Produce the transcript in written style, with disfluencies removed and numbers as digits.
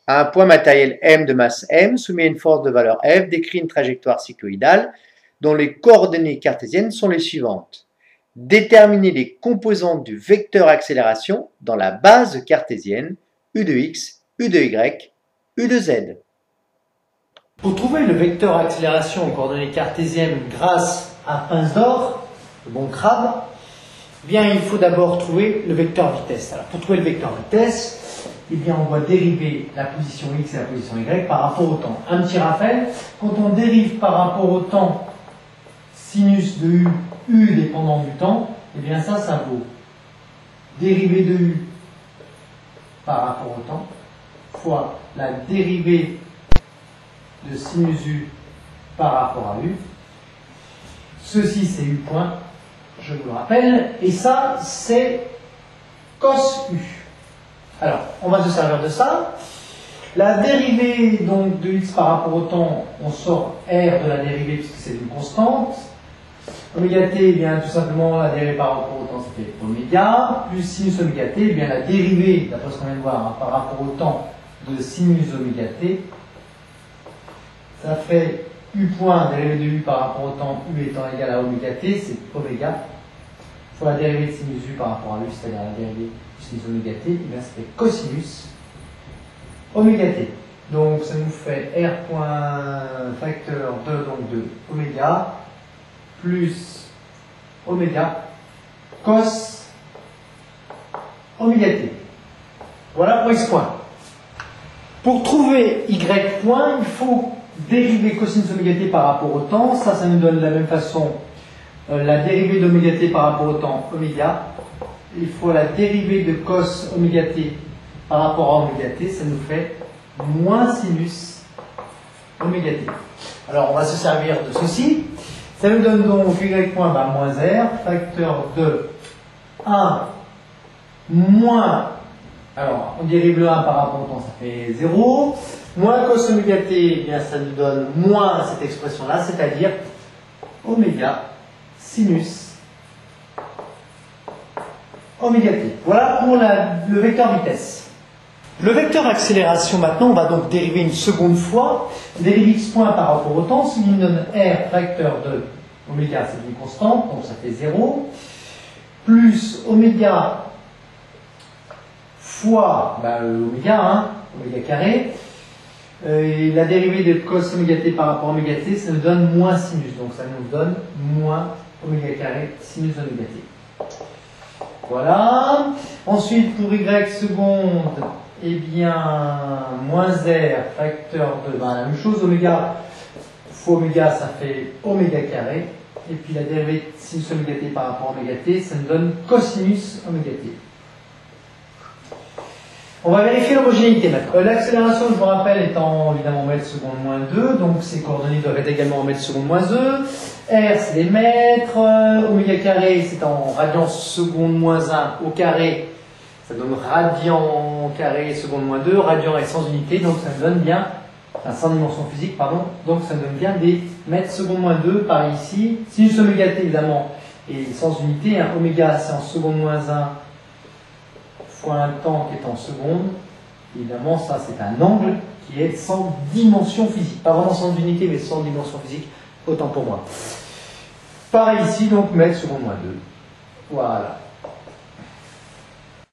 Un point matériel M de masse M soumis à une force de valeur F décrit une trajectoire cycloïdale dont les coordonnées cartésiennes sont les suivantes. Déterminer les composantes du vecteur accélération dans la base cartésienne U de x, U de y, U de z. Pour trouver le vecteur accélération aux coordonnées cartésiennes grâce à pince d'or, le bon crabe, eh bien, il faut d'abord trouver le vecteur vitesse. Alors, pour trouver le vecteur vitesse, eh bien, on doit dériver la position x et la position y par rapport au temps. Un petit rappel, quand on dérive par rapport au temps sinus de u, u dépendant du temps, eh bien ça vaut dérivée de u par rapport au temps fois la dérivée de sinus u par rapport à u. Ceci, c'est u point, je vous le rappelle, et ça, c'est cos u. Alors, on va se servir de ça. La dérivée donc de x par rapport au temps, on sort r de la dérivée puisque c'est une constante. Oméga t, eh bien tout simplement la dérivée par rapport au temps, ça fait oméga, plus sinus oméga t, eh bien la dérivée, d'après ce qu'on vient de voir, hein, par rapport au temps de sinus oméga t, ça fait u point, dérivée de u par rapport au temps, u étant égal à oméga t, c'est oméga, fois la dérivée de sinus u par rapport à u, c'est-à-dire la dérivée du sinus oméga t, eh bien ça fait cosinus oméga t. Donc ça nous fait r point facteur 2 donc de oméga plus oméga cos oméga t. Voilà pour x point. Pour trouver y point, il faut dériver cosinus oméga t par rapport au temps. Ça nous donne de la même façon la dérivée d'oméga t par rapport au temps oméga. Il faut la dérivée de cos oméga t par rapport à oméga t. Ça nous fait moins sinus oméga t. Alors on va se servir de ceci. Ça nous donne donc y point moins r, facteur de 1 moins, alors on dérive le 1 par rapport au temps, ça fait 0, moins cos oméga t, eh bien ça nous donne moins cette expression-là, c'est-à-dire oméga sinus oméga t. Voilà pour le vecteur vitesse. Le vecteur accélération, maintenant, on va donc dériver une seconde fois. On dérive x point par rapport au temps, ce qui nous donne r facteur de oméga, c'est une constante, donc ça fait 0, plus oméga fois oméga, oméga carré, et la dérivée de cos oméga t par rapport à oméga t, ça nous donne moins sinus, donc ça nous donne moins oméga carré sinus oméga t. Voilà. Ensuite, pour y seconde, eh bien, moins r, facteur de, la même chose, oméga fois oméga, ça fait oméga carré, et puis la dérivée de sinus oméga t par rapport à oméga t, ça nous donne cosinus oméga t. On va vérifier l'homogénéité maintenant. L'accélération, je vous rappelle, étant évidemment mètres seconde moins 2, donc ces coordonnées doivent être également en mètres seconde moins 2. R, c'est les mètres, oméga carré, c'est en radian seconde moins 1 au carré, ça donne radian carré seconde moins 2, radian est sans unité, donc ça nous donne bien, sans dimension physique, pardon, donc ça nous donne bien des mètres seconde moins 2, pareil ici. Sinus oméga t, évidemment, est sans unité, oméga c'est en seconde moins 1 fois un temps qui est en seconde. Évidemment, ça c'est un angle qui est sans dimension physique, pas vraiment sans unité, mais sans dimension physique, autant pour moi. Pareil ici, donc mètre seconde moins 2. Voilà.